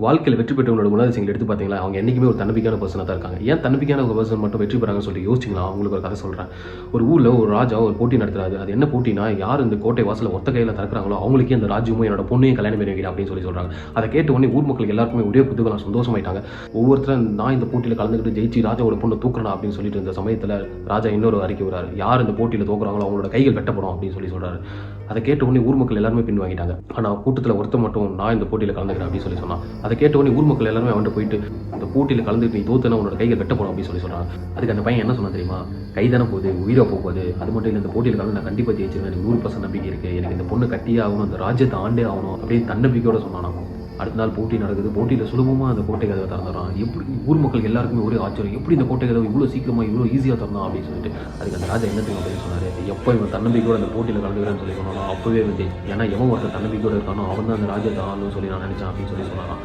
வாழ்க்கையில் வெற்றி பெற்றவங்களோட குணாதிசயங்கள் எடுத்து பார்த்தீங்களா, அவங்க என்றைக்குமே ஒரு தன்னம்பிக்கையான பர்சனாக தான் இருக்காங்க. ஏன் தன்னம்பிக்கையான ஒரு பர்சன் மட்டும் வெற்றி பெறாங்கன்னு சொல்லிட்டு யோசிச்சிங்களா? உங்களுக்கு ஒரு கதை சொல்கிறேன். ஒரு ஊரில் ஒரு ராஜா ஒரு போட்டி நடத்துறாரு. அது என்ன போட்டினா, யார் இந்த கோட்டை வாசலை ஒத்த கையில் திறக்கிறாங்களோ அவங்களுக்கே அந்த ராஜ்யமும் என்னோட பொண்ணையும் கல்யாணம் பண்ணி வைக்கிறேன் அப்படின்னு சொல்கிறாங்க. அதை கேட்ட உடனே ஊர் மக்களுக்கு எல்லாருக்குமே ஒரே குதூகலம், சந்தோஷமாயிட்டாங்க. ஒவ்வொருத்தரும் நான் இந்த போட்டியில் கலந்துக்கிட்டு ஜெயிச்சு ராஜாவோட பொண்ணை தூக்குறேன் அப்படின்னு சொல்லிட்டு இந்த சமயத்தில் ராஜா இன்னொரு அறிக்கை வராரு. யார் இந்த போட்டியில் தோக்குறாங்களோ அவங்களோட கைகள் வெட்டப்படும் அப்படின்னு சொல்கிறாரு. அதை கேட்ட உடனே ஊர் மக்கள் எல்லாருமே பின்வாங்கிட்டாங்க. ஆனால் கூட்டத்தில் ஒருத்த மட்டும் நான் இந்த போட்டியில் கலந்துக்கிறேன் அப்படின்னு சொன்னான். அதை கேட்ட உடனே ஊர் மக்கள் எல்லாருமே அவன்கிட்ட போயிட்டு இந்த போட்டியில் கலந்துட்டு நீ தோத்துனா உன்னோட கைகள் வெட்டப்படும் அப்படின்னு சொல்கிறாங்க. அதுக்கு அந்த பையன் என்ன சொன்னா தெரியுமா? கைதானே போகுது, உயிரை போகுது. அது மட்டும் இல்லை, இந்த போட்டியில் கலந்து நான் கண்டிப்பாக ஜெயிச்சிருவேன், எனக்கு 100% நம்பிக்கை இருக்குது, எனக்கு இந்த பொண்ணு கட்டியே ஆகணும், அந்த ராஜ்யத்தை ஆண்டே ஆகணும் அப்படின்னு தன்னம்பிக்கையோட சொன்னானா. அடுத்த நாள் போட்டி நடக்குது. போட்டியில் சுலபமாக அந்த கோட்டை கதவை திறந்துறான். எப்படி ஊர் மக்கள் எல்லாருக்குமே ஒரே ஆச்சரியம், எப்படி இந்த கோட்டை கதவை இவ்வளோ சீக்கிரமாக இவ்வளோ ஈஸியாக திறந்தான் அப்படின்னு சொல்லிட்டு. அதுக்கு அந்த ராஜா என்ன தெரியும் அப்படின்னு சொன்னார், எப்போ இவன் தன்னம்பிக்கையோட அந்த போட்டியில் கலந்துக்கிறேன்னு சொல்லி சொன்னாலும் அப்போவே வந்து, ஏன்னா எவன் ஒருத்தர் தன்னம்பிக்கையோட இருக்கானோ அவன் தான் அந்த ராஜ்யத்தை ஆகணும்னு சொல்லி நான் நினச்சேன் அப்படின்னு சொல்லி சொன்னான்.